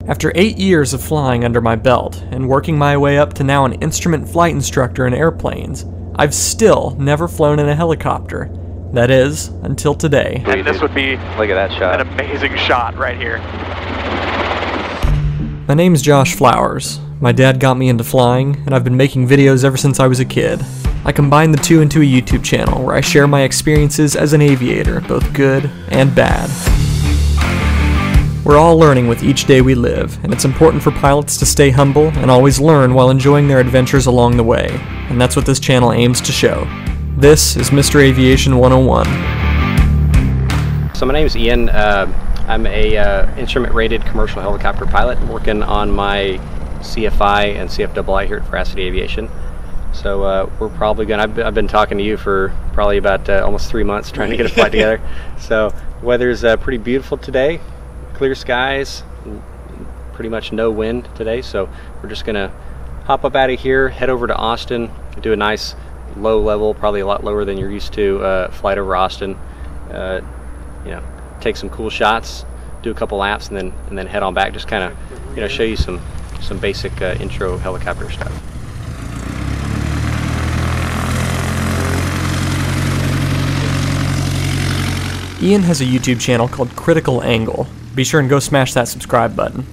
After 8 years of flying under my belt, and working my way up to now an instrument flight instructor in airplanes, I've still never flown in a helicopter. That is, until today. And this would be look at that shot. An amazing shot right here. My name's Josh Flowers. My dad got me into flying, and I've been making videos ever since I was a kid. I combine the two into a YouTube channel where I share my experiences as an aviator, both good and bad. We're all learning with each day we live, and it's important for pilots to stay humble and always learn while enjoying their adventures along the way, and that's what this channel aims to show. This is Mr. Aviation 101. So my name is Ian. I'm a instrument-rated commercial helicopter pilot working on my CFI and CFII here at ForeFlight Aviation. So we're probably gonna, I've been talking to you for probably about almost 3 months trying to get a flight together. So weather's pretty beautiful today. Clear skies, pretty much no wind today, so we're just gonna hop up out of here, head over to Austin, do a nice low level, probably a lot lower than you're used to, flight over Austin. You know, take some cool shots, do a couple laps, and then head on back. Just kind of, you know, show you some basic intro helicopter stuff. Ian has a YouTube channel called Critical Angle. Be sure and go smash that subscribe button.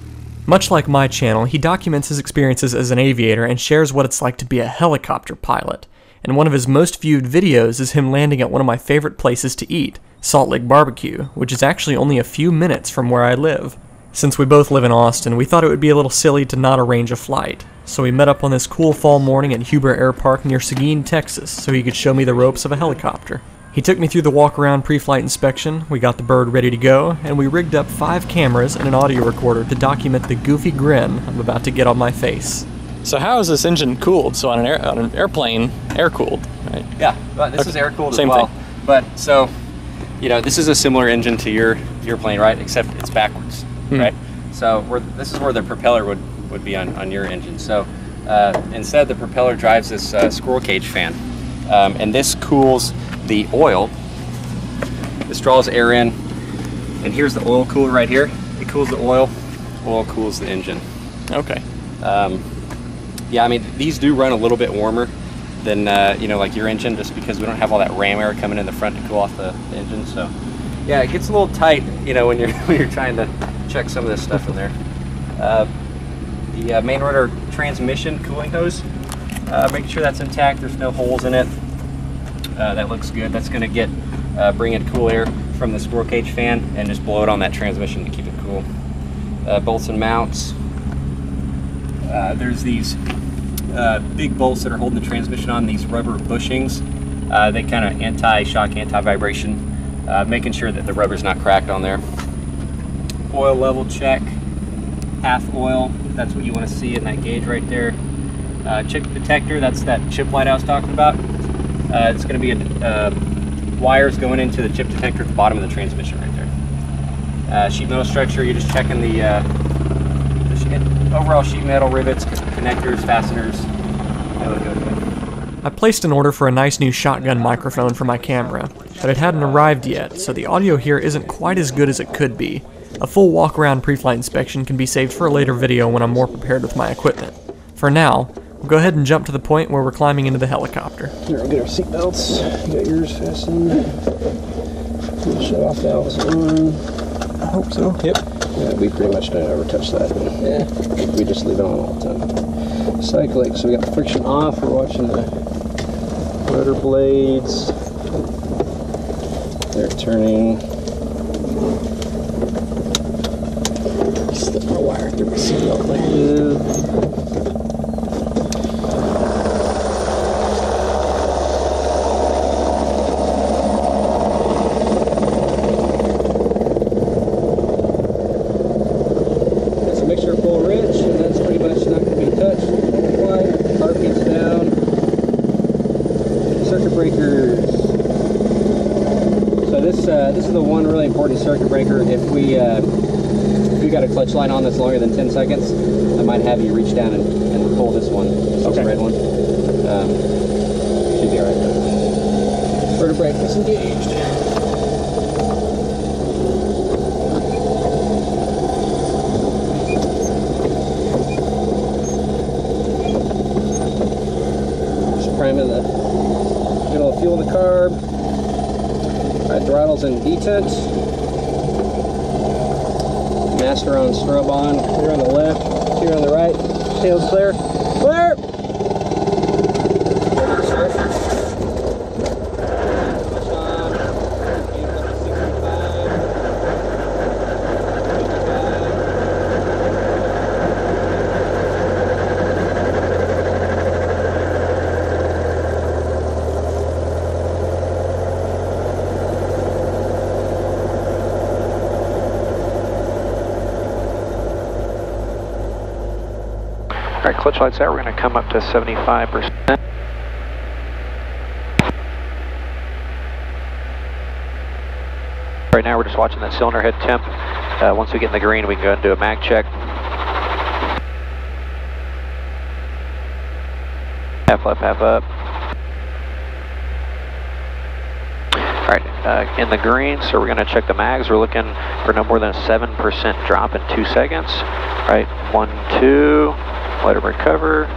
Much like my channel, he documents his experiences as an aviator and shares what it's like to be a helicopter pilot. And one of his most viewed videos is him landing at one of my favorite places to eat, Salt Lake Barbecue, which is actually only a few minutes from where I live. Since we both live in Austin, we thought it would be a little silly to not arrange a flight. So we met up on this cool fall morning at Huber Air Park near Seguin, Texas, so he could show me the ropes of a helicopter. He took me through the walk-around pre-flight inspection, we got the bird ready to go, and we rigged up 5 cameras and an audio recorder to document the goofy grin I'm about to get on my face. So how is this engine cooled? So on an airplane, air-cooled, right? Yeah, but this is air-cooled as Same well. thing. But so, you know, this is a similar engine to your plane, right? Except it's backwards, right? So this is where the propeller would be on your engine. So instead, the propeller drives this squirrel cage fan, and this cools the oil. This draws air in, and here's the oil cooler right here. It cools the oil cools the engine. Okay. Yeah, I mean, these do run a little bit warmer than you know, like your engine, just because we don't have all that ram air coming in the front to cool off the engine. So yeah, it gets a little tight, you know, when you're trying to check some of this stuff in there. The main rotor transmission cooling hose, making sure that's intact, there's no holes in it. That looks good. That's going to bring in cool air from the squirrel cage fan and just blow it on that transmission to keep it cool. Bolts and mounts. There's these big bolts that are holding the transmission on, these rubber bushings. They kind of anti-shock, anti-vibration, making sure that the rubber's not cracked on there. Oil level check, half oil. That's what you want to see in that gauge right there. Chip detector, that's that chip light I was talking about. It's going to be wires going into the chip detector at the bottom of the transmission right there. Sheet metal structure, you're just checking the overall sheet metal, rivets, connectors, fasteners. I placed an order for a nice new shotgun microphone for my camera, but it hadn't arrived yet, so the audio here isn't quite as good as it could be. A full walk-around pre-flight inspection can be saved for a later video when I'm more prepared with my equipment. For now, we'll go ahead and jump to the point where we're climbing into the helicopter. Here, we'll get our seat belts. You got yours fastened. Shut off valves on. I hope so. Yep. Yeah, we pretty much don't ever touch that. Yeah. We just leave it on all the time. Cyclic, so we got the friction off. We're watching the rotor blades. They're turning. Slip my wire through my seat belt like this. This is the one really important circuit breaker. If we got a clutch line on that's longer than 10 seconds, I might have you reach down and pull this one, this red one. Should be alright though. Rotor brake disengaged. Robinson detent. Master on, strobe on. Here on the left, here on the right. Tail's clear. Clear! Ready to start. Switch on. Gain up to 65. 55. All right, clutch lights out. We're going to come up to 75%. Right now we're just watching that cylinder head temp. Once we get in the green, we can go and do a mag check. Half left, half up. All right, in the green, so we're going to check the mags. We're looking for no more than a 7% drop in 2 seconds. All right, 1, 2. Let it recover.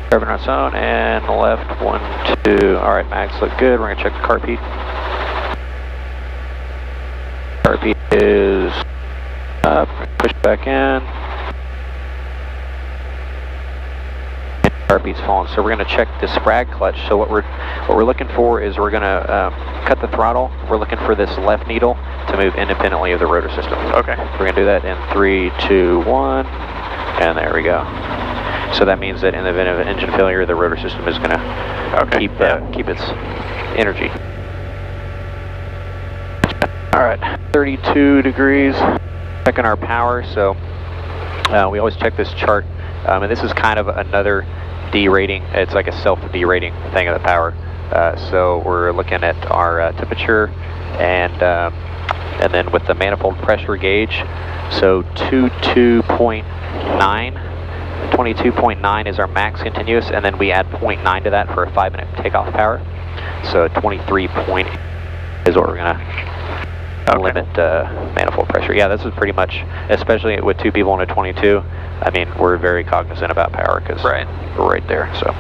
Recover on its own, and left, 1, 2. All right, mags look good. We're gonna check the carb heat. Carb heat is up. Push it back in. And carb heat's falling. So we're gonna check the sprag clutch. So what we're looking for is we're gonna cut the throttle. We're looking for this left needle to move independently of the rotor system. Okay. We're gonna do that in 3, 2, 1. And there we go. So that means that in the event of an engine failure, the rotor system is going to keep its energy. All right, 32 degrees. Checking our power. So we always check this chart, and this is kind of another derating. It's like a self-derating thing of the power. So we're looking at our temperature, and then with the manifold pressure gauge. So 22.9 is our max continuous, and then we add 0.9 to that for a 5-minute takeoff power. So 23 point is what we're gonna limit manifold pressure. Yeah, this is pretty much, especially with 2 people in a 22. I mean, we're very cognizant about power because we're right there. So, all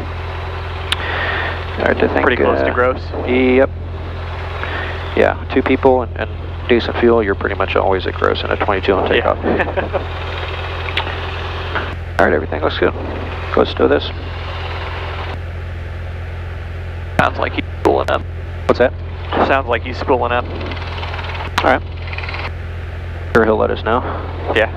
right, I think pretty close to gross. Yep. Yeah, 2 people and decent fuel, you're pretty much always at gross in a 22 on takeoff. All right, everything looks good. Let's do this. Sounds like he's spooling up. What's that? Sounds like he's spooling up. All right. Sure, he'll let us know. Yeah.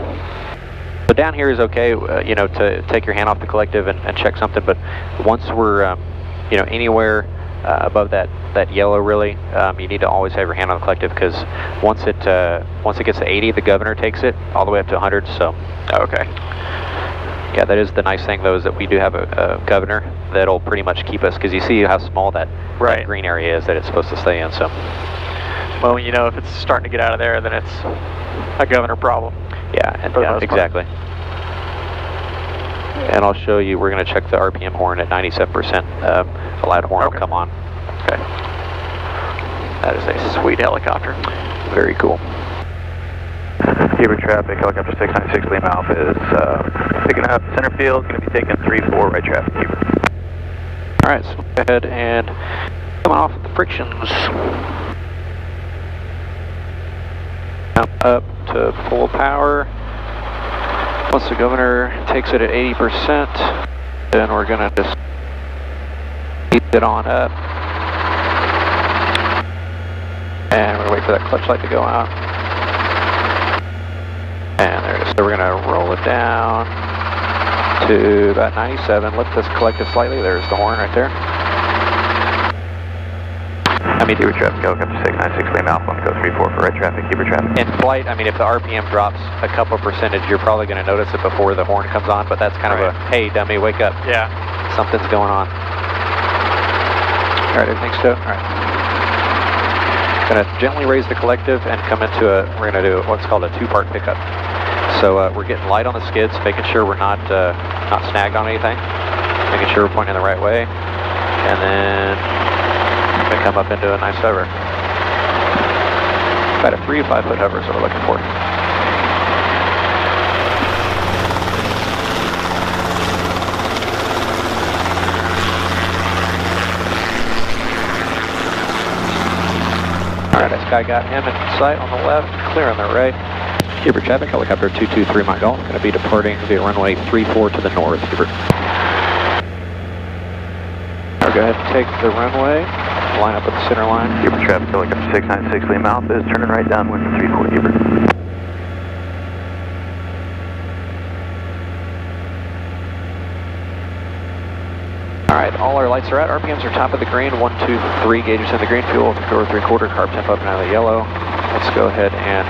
But down here is okay, you know, to take your hand off the collective and check something. But once we're, you know, anywhere above that yellow, really, you need to always have your hand on the collective, because once it gets to 80, the governor takes it all the way up to 100. So, okay. Yeah, that is the nice thing, though, is that we do have a governor that'll pretty much keep us, because you see how small that green area is that it's supposed to stay in. So, well, you know, if it's starting to get out of there, then it's a governor problem. Yeah, and exactly. And I'll show you, we're going to check the RPM horn at 97%. A loud horn will come on. Okay. That is a sweet helicopter. Very cool. Keeper traffic, helicopter 696 Lima Alpha is picking up center field, going to be taking 3-4 right traffic. Keeper. All right, so go ahead and come off the frictions. Up to full power. Once the governor takes it at 80%, then we're going to just keep it on up. And we're going to wait for that clutch light to go out. And there it is. So we're going to roll it down to about 97. Lift this collective slightly. There's the horn right there. Keeper traffic, helicopter 696 Lima Alpha, go 3-4 for right traffic, keeper traffic. In flight, I mean, if the RPM drops a couple percentage, you're probably going to notice it before the horn comes on, but that's kind of a, hey, dummy, wake up. Yeah. Something's going on. All right, everything's stowed? All right. Going to gently raise the collective and come into we're going to do what's called a 2-part pickup. So we're getting light on the skids, making sure we're not snagged on anything, making sure we're pointing the right way, and then going to come up into a nice hover. About a 3 to 5 foot hover is what we're looking for. All right, I I got him in sight on the left, clear on the right. Hubert traffic, helicopter 223 Mike Golf, going to be departing via runway 34 to the north, Hubert. Now go ahead and take the runway, line up with the center line. Hubert traffic, helicopter 696 Lima Alpha is turning right downwind to 34 Hubert. Alright, all our lights are out, RPMs are top of the green, 1, 2, 3 gauges in the green, fuel 4 3/4, carb temp up and out of the yellow. Let's go ahead and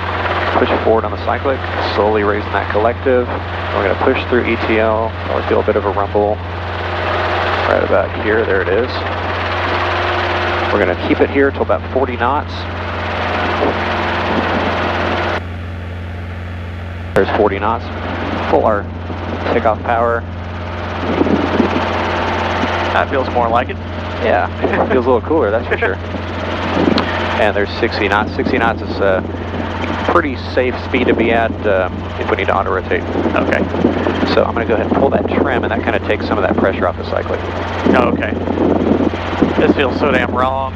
push forward on the cyclic, slowly raising that collective. We're going to push through ETL, probably feel a bit of a rumble right about here, there it is. We're going to keep it here till about 40 knots. There's 40 knots, full our takeoff power. That feels more like it. Yeah, feels a little cooler, that's for sure. And there's 60 knots. 60 knots is a pretty safe speed to be at if we need to auto-rotate. Okay. So I'm going to go ahead and pull that trim, and that kind of takes some of that pressure off the cyclic. Oh, okay. This feels so damn wrong.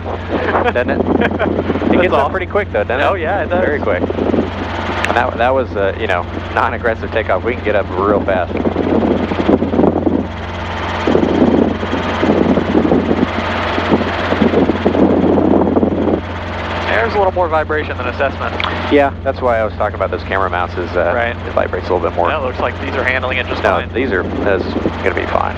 Doesn't it? It gets up pretty quick, though, doesn't it? Oh, yeah, it does. Very quick. And that was, you know, non-aggressive takeoff. We can get up real fast. There's a little more vibration than assessment. Yeah, that's why I was talking about those camera mounts. Is Right. It vibrates a little bit more. Well, it looks like these are handling it just No, fine. these are going to be fine.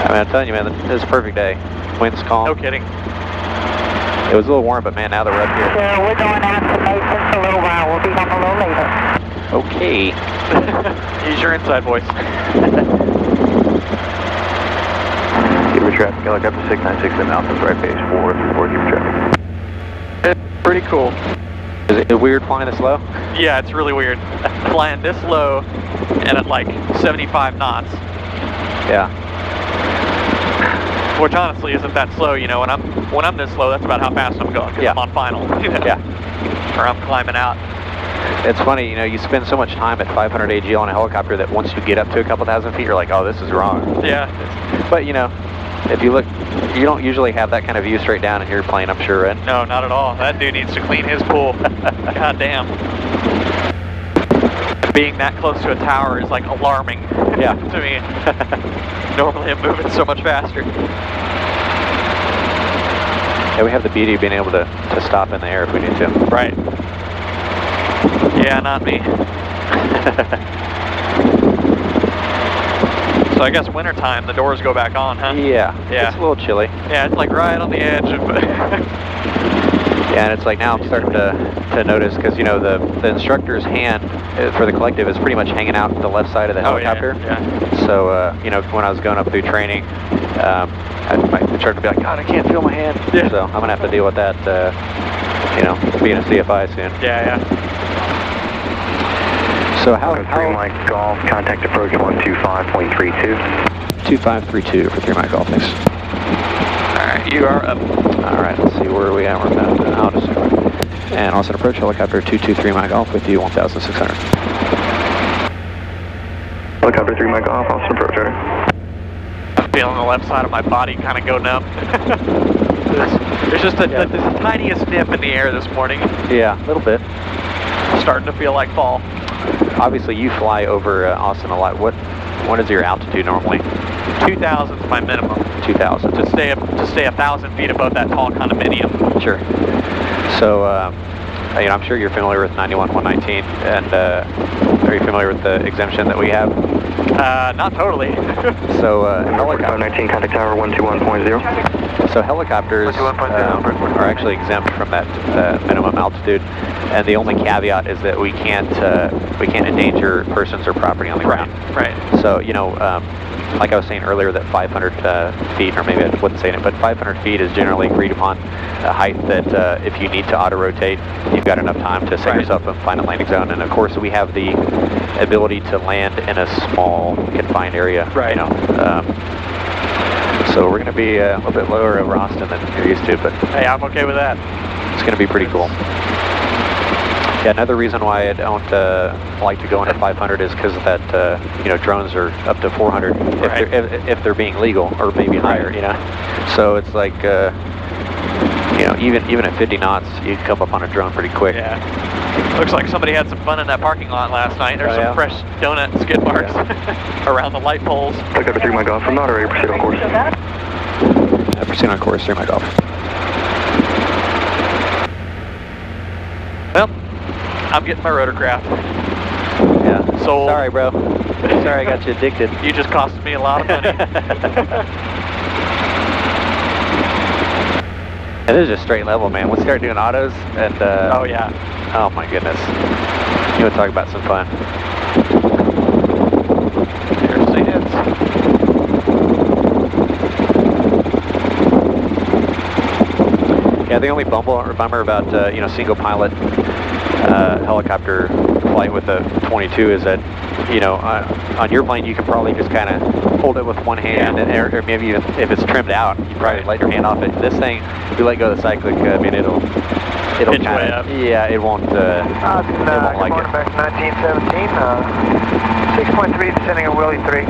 I mean, I'm telling you, man, this is a perfect day. Wind's calm. No kidding. It was a little warm, but man, now that we're up here. So we're going out to Mason for a little while. We'll be home a little later. Okay. Use your inside voice. Hubert traffic, helicopter 696 Lima Alpha is right base 434 Hubert traffic. It's pretty cool. Is it weird flying this low? Yeah, it's really weird. Flying this low and at like 75 knots. Yeah. Which honestly isn't that slow, you know. When I'm this slow, that's about how fast I'm going, because Yeah. I'm on final. You know? Yeah. Or I'm climbing out. It's funny, you know, you spend so much time at 500 AG on a helicopter that once you get up to a couple thousand feet, you're like, oh, this is wrong. Yeah. But, you know, if you look, you don't usually have that kind of view straight down in your plane, I'm sure, right? No, not at all. That dude needs to clean his pool. God damn. Being that close to a tower is like alarming. Yeah. To me. Normally I'm moving so much faster. Yeah, we have the beauty of being able to stop in the air if we need to. Right. Yeah, not me. So I guess wintertime, the doors go back on, huh? Yeah. Yeah. It's a little chilly. Yeah, it's like right on the edge of... Yeah, and it's like now I'm starting to notice, because, you know, the instructor's hand for the collective is pretty much hanging out the left side of the helicopter. Yeah. So, you know, when I was going up through training, I started to be like, God, I can't feel my hand. Yeah. So I'm going to have to deal with that, you know, being a CFI soon. Yeah. So how... 3 Mike Golf, contact approach 125.32. 2532 for 3 Mike Golf, thanks. Alright, you are up. Alright, let's see where are we at. We're about out of and also approach helicopter 223 Mike Golf with you 1,600. Helicopter 3 Mike Golf, Austin approach, order. I'm feeling the left side of my body kind of go numb. There's just the tiniest dip in the air this morning. Yeah, a little bit. Starting to feel like fall. Obviously, you fly over Austin a lot. What is your altitude normally? 2,000 is my minimum. 2,000. To stay 1,000 feet above that tall condominium. Sure. So, you know, I'm sure you're familiar with 91-119, and are you familiar with the exemption that we have? Not totally. So, 519, contact tower 121.0. So helicopters are actually exempt from that minimum altitude, and the only caveat is that we can't endanger persons or property on the ground. Right. So, you know, like I was saying earlier, that 500 feet, or maybe I wasn't saying it, but 500 feet is generally agreed upon a height that if you need to auto-rotate, you've got enough time to set yourself up and find a landing zone. And of course, we have the ability to land in a small, confined area. Right. You know, so we're going to be a little bit lower over Austin than you're used to, but Hey, I'm okay with that. it's going to be pretty cool. Yeah, another reason why I don't like to go into 500 is because that you know, drones are up to 400 if they're being legal, or maybe higher. You know, so it's like you know, even at 50 knots, you'd come up on a drone pretty quick. Yeah. Looks like somebody had some fun in that parking lot last night. There's some fresh donut skid marks around the light poles. Look up 3 my golf. I'm not ready to proceed on course. Proceed on course, 3 my golf. Well, I'm getting my rotorcraft. Yeah. Sold. Sorry, bro. Sorry, I got you addicted. You just cost me a lot of money. It is just straight level, man. We'll start doing autos and oh yeah. Oh my goodness. You want to talk about some fun. There's Sands. Yeah, the only bummer about you know, single pilot helicopter flight with a 22 is that, you know, on your plane you can probably just kind of hold it with one hand, and, or maybe even if it's trimmed out, you probably let your hand off it. This thing, if you let go of the cyclic, I mean, it'll kind of, yeah, it won't like it. Back to 1917, 6.3 descending at Willie 3.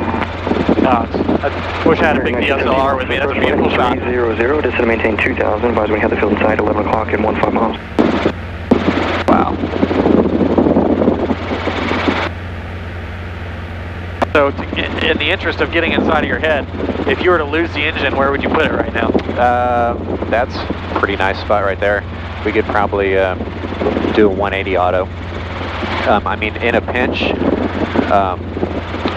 I wish I had a big DSLR with me. That's a beautiful shot. 300, descend to maintain 2,000. Advise when you have the field in sight, 11 o'clock and 15 miles. Wow. So, in the interest of getting inside of your head, if you were to lose the engine, where would you put it right now? That's a pretty nice spot right there. We could probably do a 180 auto. I mean, in a pinch,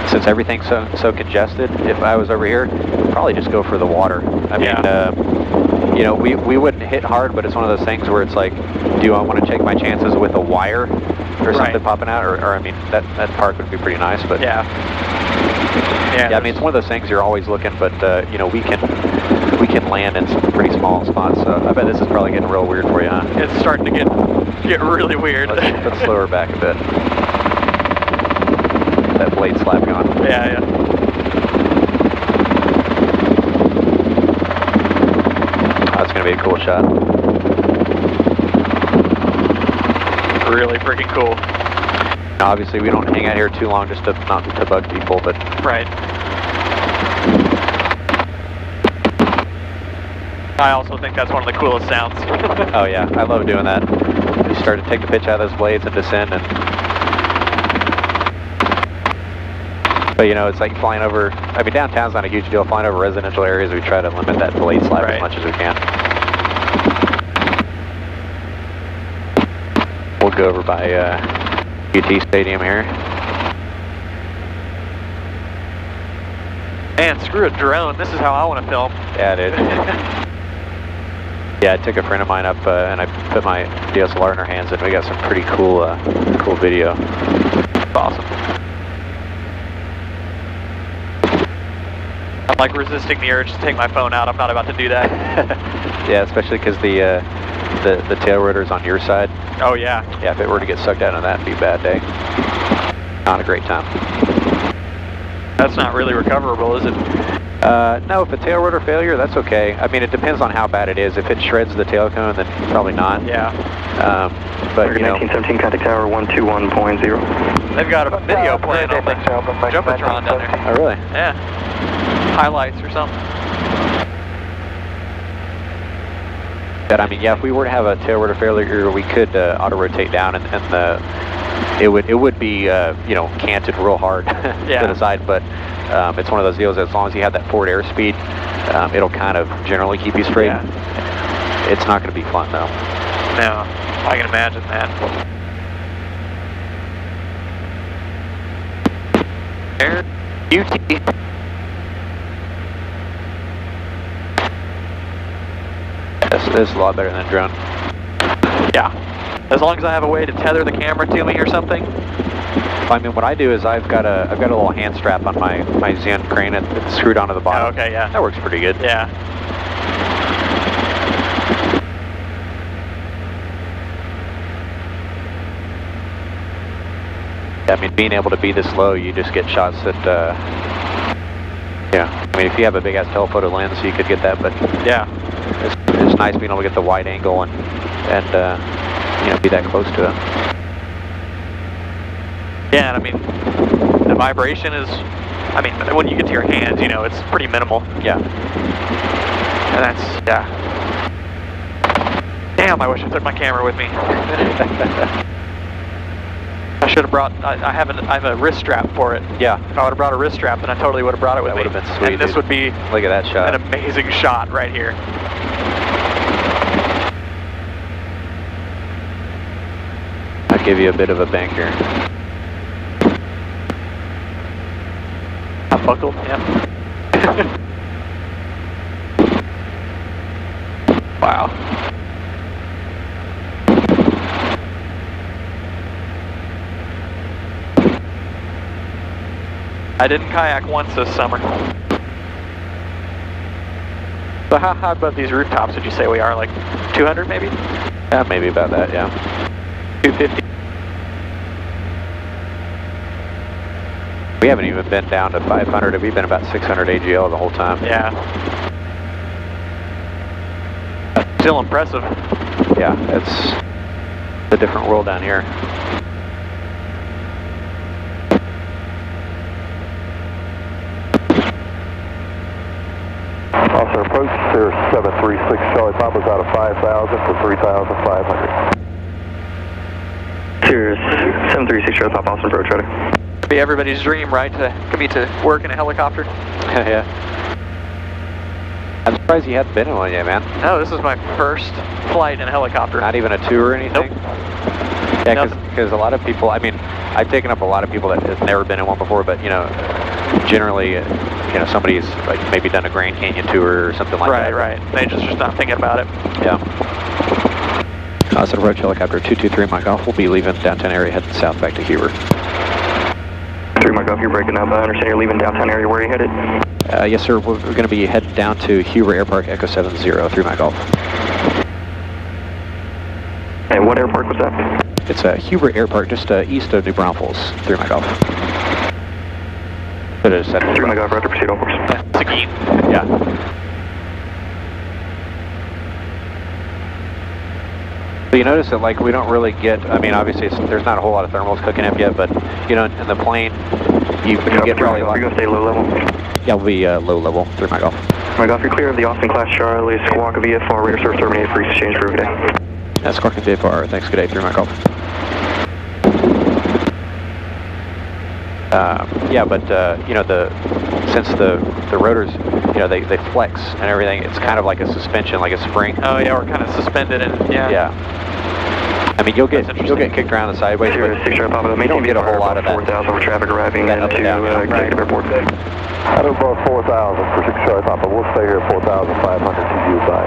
since everything's so congested, if I was over here, I'd probably just go for the water. I mean, you know, we wouldn't hit hard, but it's one of those things where it's like, do I want to take my chances with a wire or something popping out? Or I mean, that park would be pretty nice, but yeah, I mean, it's one of those things you're always looking, but you know, we can land in some pretty small spots. So I bet this is probably getting real weird for you, huh? It's starting to get really weird. Let's slow her back a bit. That blade slapping on. Yeah. That's gonna be a cool shot. Really freaking cool. Now, obviously, we don't hang out here too long just to not to bug people, but right. I also think that's one of the coolest sounds. Oh yeah, I love doing that. You start to take the pitch out of those blades and descend, but you know, it's like flying over, I mean, downtown's not a huge deal. Flying over residential areas, we try to limit that blade slap as much as we can. We'll go over by UT Stadium here. Man, screw a drone. This is how I want to film. Yeah, dude. Yeah, I took a friend of mine up and I put my DSLR in her hands, and we got some pretty cool cool video. Awesome. I'm like resisting the urge to take my phone out. I'm not about to do that. Yeah, especially because the tail rotor's on your side. Oh yeah. Yeah, if it were to get sucked out on that, it'd be a bad day. Not a great time. That's not really recoverable, is it? No, if a tail rotor failure, that's okay. I mean, it depends on how bad it is. If it shreds the tail cone, then probably not. Yeah. But you know, 1917 contact tower 121.0. They've got a video playing on the Jumbotron down there. Oh really? Yeah. Highlights or something. But I mean, yeah, if we were to have a tail rotor failure, we could auto rotate down, and it would be you know, canted real hard to the side. But it's one of those deals. As long as you have that forward airspeed, it'll kind of generally keep you straight. Yeah. It's not going to be fun though. No, I can imagine that. There, UT. This is a lot better than a drone. Yeah. As long as I have a way to tether the camera to me or something. I mean, what I do is I've got a little hand strap on my Zen crane. It's screwed onto the bottom. Oh, okay, yeah. That works pretty good. Yeah. I mean, being able to be this low, you just get shots that, yeah. I mean, if you have a big ass telephoto lens, you could get that, but yeah, it's nice being able to get the wide angle and you know, be that close to it. Yeah, and I mean, the vibration is, I mean, when you get to your hands, you know, it's pretty minimal. Yeah. And that's, yeah. Damn, I wish I took my camera with me. I should have brought, I have a wrist strap for it. Yeah. If I would have brought a wrist strap, then I totally would have brought it with me. That would have been sweet, and this dude. would be Look at that shot. an amazing shot right here. I'll give you a bit of a banker. I buckled, yeah. Wow. I didn't kayak once this summer. So how high above these rooftops would you say we are? Like 200 maybe? Yeah, maybe about that, yeah. 250? We haven't even been down to 500. We've been about 600 AGL the whole time. Yeah. Still impressive. Yeah, it's a different world down here. Officer approach, Sierra 736 Charlie Papa's out of 5,000 for 3,500. Sierra 736 Charlie Papa, Austin approach, ready. Be everybody's dream, right? To commute to work in a helicopter. Yeah. I'm surprised you hadn't been in one yet, man. No, this is my first flight in a helicopter. Not even a tour or anything? Nope. Yeah, because a lot of people, I mean, I've taken up a lot of people that have never been in one before, but, you know, generally, you know, somebody's like maybe done a Grand Canyon tour or something like that. Right. They just not thinking about it. Yeah. Austin approach helicopter 223 Mike Golf. We'll be leaving downtown area heading south back to Huber. 3 Mike Golf, you're breaking up. I understand you're leaving downtown area. Where are you headed? Yes, sir. We're going to be heading down to Huber Air Park, Echo 70, 3 Mike Golf. And what air park was that? It's Huber Air Park, just east of New Braunfels, 3 Mike Golf. 3 Mike Golf, roger, proceed on course. Seguin. Yeah. So you notice that, like, we don't really get, I mean, obviously there's not a whole lot of thermals cooking up yet, but, you know, in the plane, you get probably a lot. You're going to stay low level? Yeah, we'll be low level, 3 Mike Golf. Mike Golf, you're clear of the Austin class Charlie, Squawk VFR, radar service terminated for exchange for good day. That's Squawk VFR, thanks, good day, 3 Mike Golf. Yeah, but, you know, since the rotors, you know, they flex and everything, it's kind of like a suspension, like a spring. Oh yeah, we're kind of suspended and yeah. I mean, you'll get kicked around the sideways, but you don't get a whole lot of that. 4,000 for traffic arriving into Executive Airport. Out of about 4,000 for 6 Charlie Papa. We'll stay here at 4,500 to you by.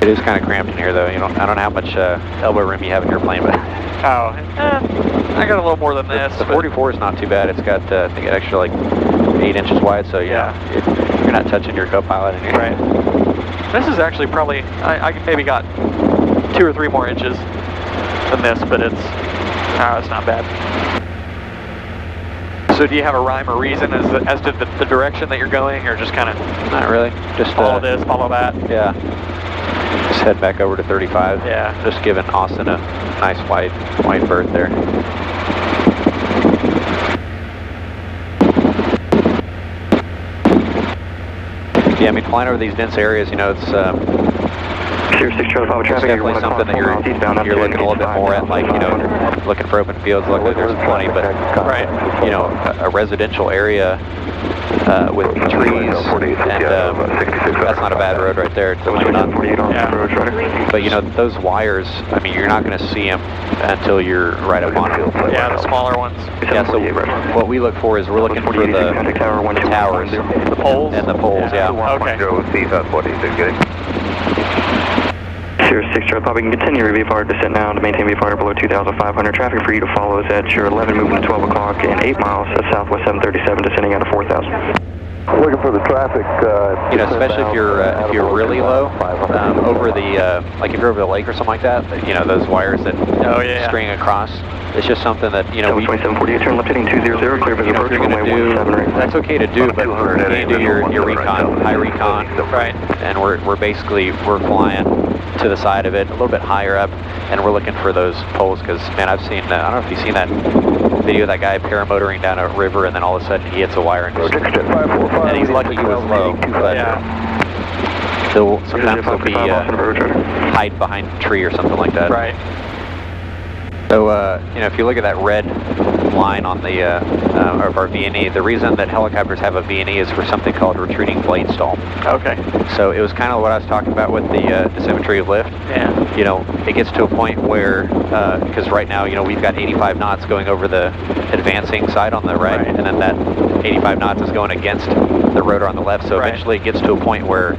It is kind of cramped in here, though. You know, I don't know how much elbow room you have in your plane, but Oh, I got a little more than this. the 44 is not too bad. It's got I think an extra like 8 inches wide, so yeah, you're not touching your co-pilot in here. Right. This is actually probably I maybe got 2 or 3 more inches than this, but it's not bad. So do you have a rhyme or reason as to the direction that you're going, or just kind of Not really. Just follow this, follow that? Yeah. Just head back over to 35. Yeah. Just giving Austin a nice white berth there. Yeah, I mean, flying over these dense areas, you know, it's Sierra 6 Charlie Papa traffic. definitely something that you're looking a little bit more at, like, you know, looking for open fields. Luckily, there's plenty, but you know, a residential area with trees, and that's not a bad road right there. But you know, those wires, I mean, you're not going to see them until you're right up on them. Yeah, the smaller ones. Yeah, so what we look for is we're looking for the towers, The poles? and the poles, yeah. Okay. Sierra 6 Charlie Papa, you can continue your VFR descent now to maintain VFR below 2,500. Traffic for you to follow is at your 11 moving to 12 o'clock and 8 miles at Southwest 737 descending out of 4,000. Looking for the traffic. You know, especially if you're really low, over the like if you're over the lake or something like that. You know, those wires that string across. It's just something that, you know, we 2748, turn left heading 200, clear for the approach, runway 17. That's okay to do, but you do your recon, high recon, right? And we're flying to the side of it, a little bit higher up, and we're looking for those poles because, man, I've seen, I don't know if you've seen that video of that guy paramotoring down a river, and then all of a sudden he hits a wire and just... And he's lucky he was low, but sometimes he'll be hide behind a tree or something like that. Right. So, you know, if you look at that red line on the of our V&E, the reason that helicopters have a V&E is for something called retreating blade stall. Okay. So it was kind of what I was talking about with the dissymmetry of lift. Yeah. You know, it gets to a point where, because right now, you know, we've got 85 knots going over the advancing side on the right, and then that 85 knots is going against the rotor on the left. So eventually it gets to a point where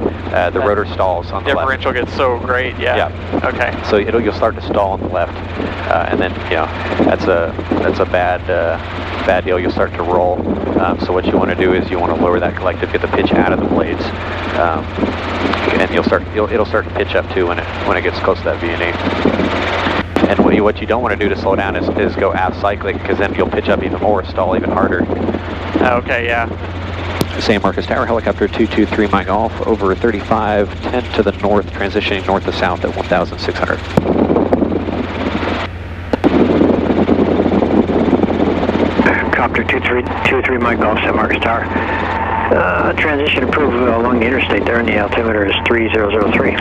the rotor stalls on the left. Differential gets so great, yeah. Okay. So you'll start to stall on the left, and then, you know, that's a bad deal. You'll start to roll. So what you want to do is you want to lower that collective, get the pitch out of the blades, and it'll start to pitch up too when it gets close to that V&E. And what you don't want to do to slow down is go aft cyclic, because then you'll pitch up even more, stall even harder. Okay, yeah. San Marcos Tower, helicopter 223 Mike Golf, over 35, 10 to the north, transitioning north to south at 1,600. Copter 223 Mike Golf, San Marcos Tower. Transition approved along the interstate there, and the altimeter is 3003.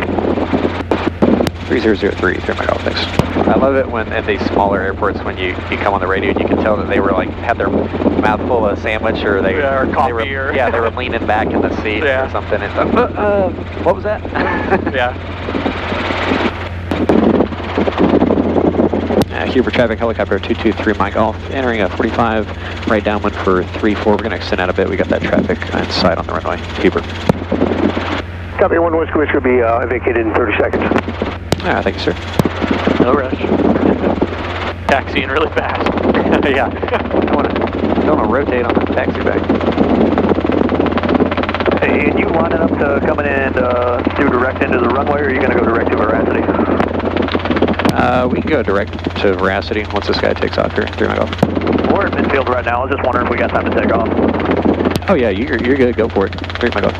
3003, 3 Mike Golf, thanks. I love it when at these smaller airports, when you come on the radio and you can tell that they were like, had their mouth full of sandwich, or or coffee, they were leaning back in the seat or something. And, what was that? Huber traffic, helicopter 223 Mike Golf, entering a 45 right downwind for 34. We're going to extend out a bit. We got that traffic inside on the runway. Huber. Copy, 1 West Commissioner will be vacated in 30 seconds. Thank you, sir. No rush. Taxiing really fast. Yeah. Don't want to rotate on the taxi back. Hey, and you lining up to coming in through direct into the runway, or are you going to go direct to Veracity? We can go direct to Veracity once this guy takes off here. 3 Mike Golf. We're in midfield right now. I was just wondering if we got time to take off. Oh yeah, you're good. Go for it. 3 Mike Golf.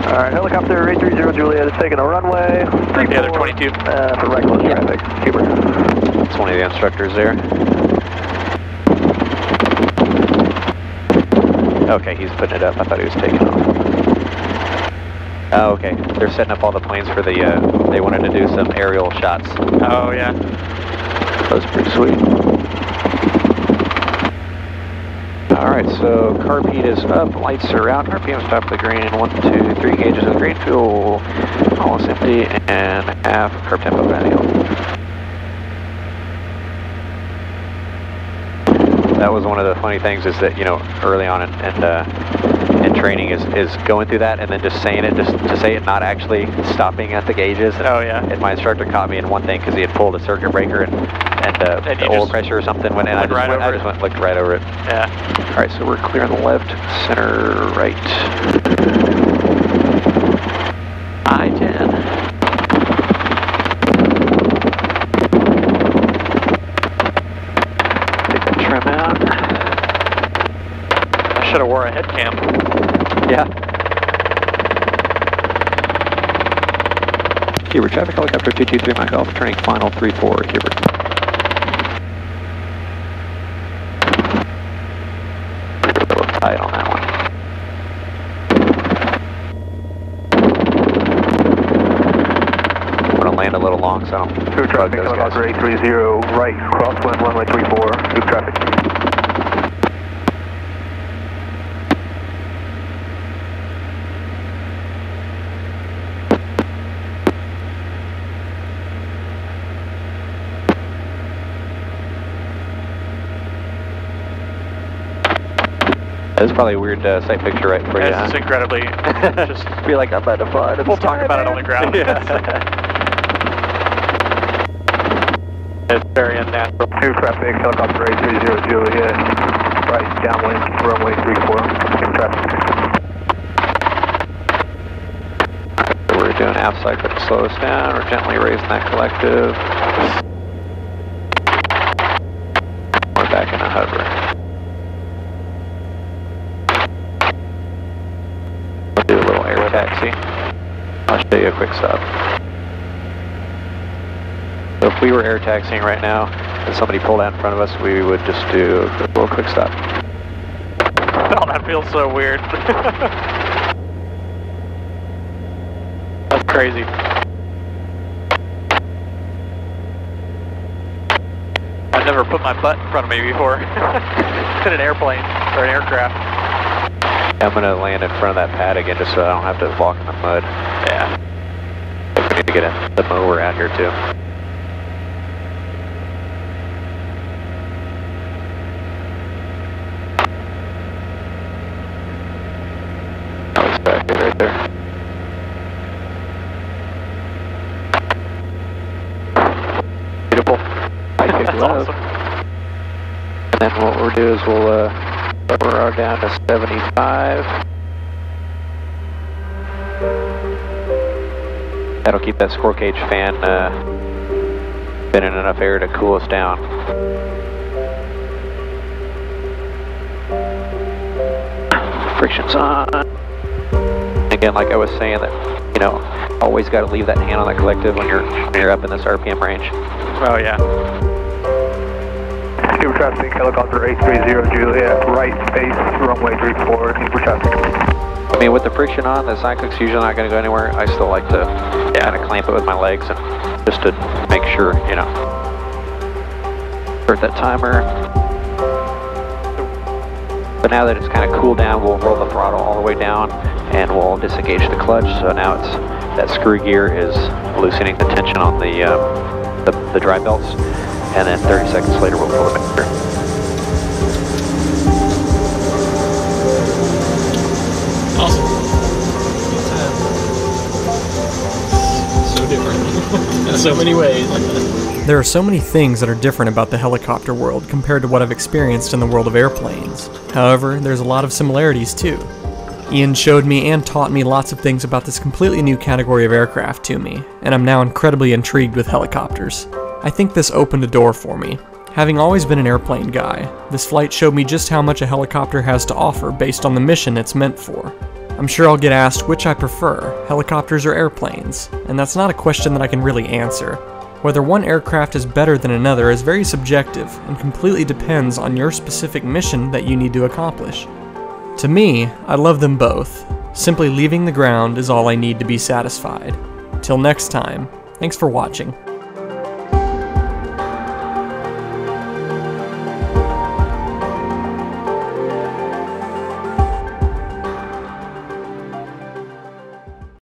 All right, helicopter 830 Juliet is taking a runway. The other 22. For reckless traffic. Huber. It's one of the instructors there. Okay, he's putting it up. I thought he was taking off. Oh, okay. They're setting up all the planes for the, they wanted to do some aerial shots. Oh, yeah. That was pretty sweet. Alright, so carb heat is up, lights are out, RPM's top of the green, 1, 2, 3 gauges of green fuel, almost empty, and half carb tempo manual. That was one of the funny things, is that, you know, early on in training is going through that and then just saying it, just to say it, not actually stopping at the gauges. And, and my instructor caught me in one thing because he had pulled a circuit breaker and the oil pressure or something went in. I just looked right over it. Yeah. All right, so we're clear on the left, center, right. I-10. Take the trim out. I should have wore a head cam. Yeah. Huber traffic, helicopter 223 Mike Golf, turning final 34, Huber. A little tight on that one. I'm going to land a little long, so Huber traffic, helicopter 830 right, crosswind, runway 34, Huber traffic. This is probably a weird sight picture right for you. It's huh? incredibly, just feel like I'm about to fly. We'll talk about it on the ground. It's very unnatural. Huber traffic, helicopter 830 Juliet, right, downwind, runway 34, Huber traffic. We're doing aft cycle to slow us down. We're gently raising that collective. We're back in a hover. We'll do a little air taxi. I'll show you a quick stop. So if we were air taxiing right now, and somebody pulled out in front of us, we would just do a little quick stop. Oh, that feels so weird. That's crazy. I've never put my butt in front of me before. In an airplane or an aircraft. I'm going to land in front of that pad again just so I don't have to walk in the mud. Yeah. We need to get the mower out here too. Oh, it's back here, right there. Beautiful. That's awesome. And then what we'll do is we'll lower our down to 75. That'll keep that squirrel cage fan spinning enough air to cool us down. Friction's on. Again, like I was saying, that you know, always got to leave that hand on the collective when you're up in this RPM range. Oh yeah. Super traffic, helicopter 830 Juliet, right space, runway 34, super traffic. I mean, with the friction on, the cyclic's usually not going to go anywhere. I still like to kind of clamp it with my legs and just to make sure, you know. Start that timer. But now that it's kind of cooled down, we'll roll the throttle all the way down and we'll disengage the clutch. So now it's that screw gear is loosening the tension on the drive belts, and then 30 seconds later we'll pull it back through. Awesome. It's so different in so many ways. There are so many things that are different about the helicopter world compared to what I've experienced in the world of airplanes. However, there's a lot of similarities too. Ian showed me and taught me lots of things about this completely new category of aircraft to me, and I'm now incredibly intrigued with helicopters. I think this opened a door for me. Having always been an airplane guy, this flight showed me just how much a helicopter has to offer based on the mission it's meant for. I'm sure I'll get asked which I prefer, helicopters or airplanes, and that's not a question that I can really answer. Whether one aircraft is better than another is very subjective and completely depends on your specific mission that you need to accomplish. To me, I love them both. Simply leaving the ground is all I need to be satisfied. Till next time, thanks for watching.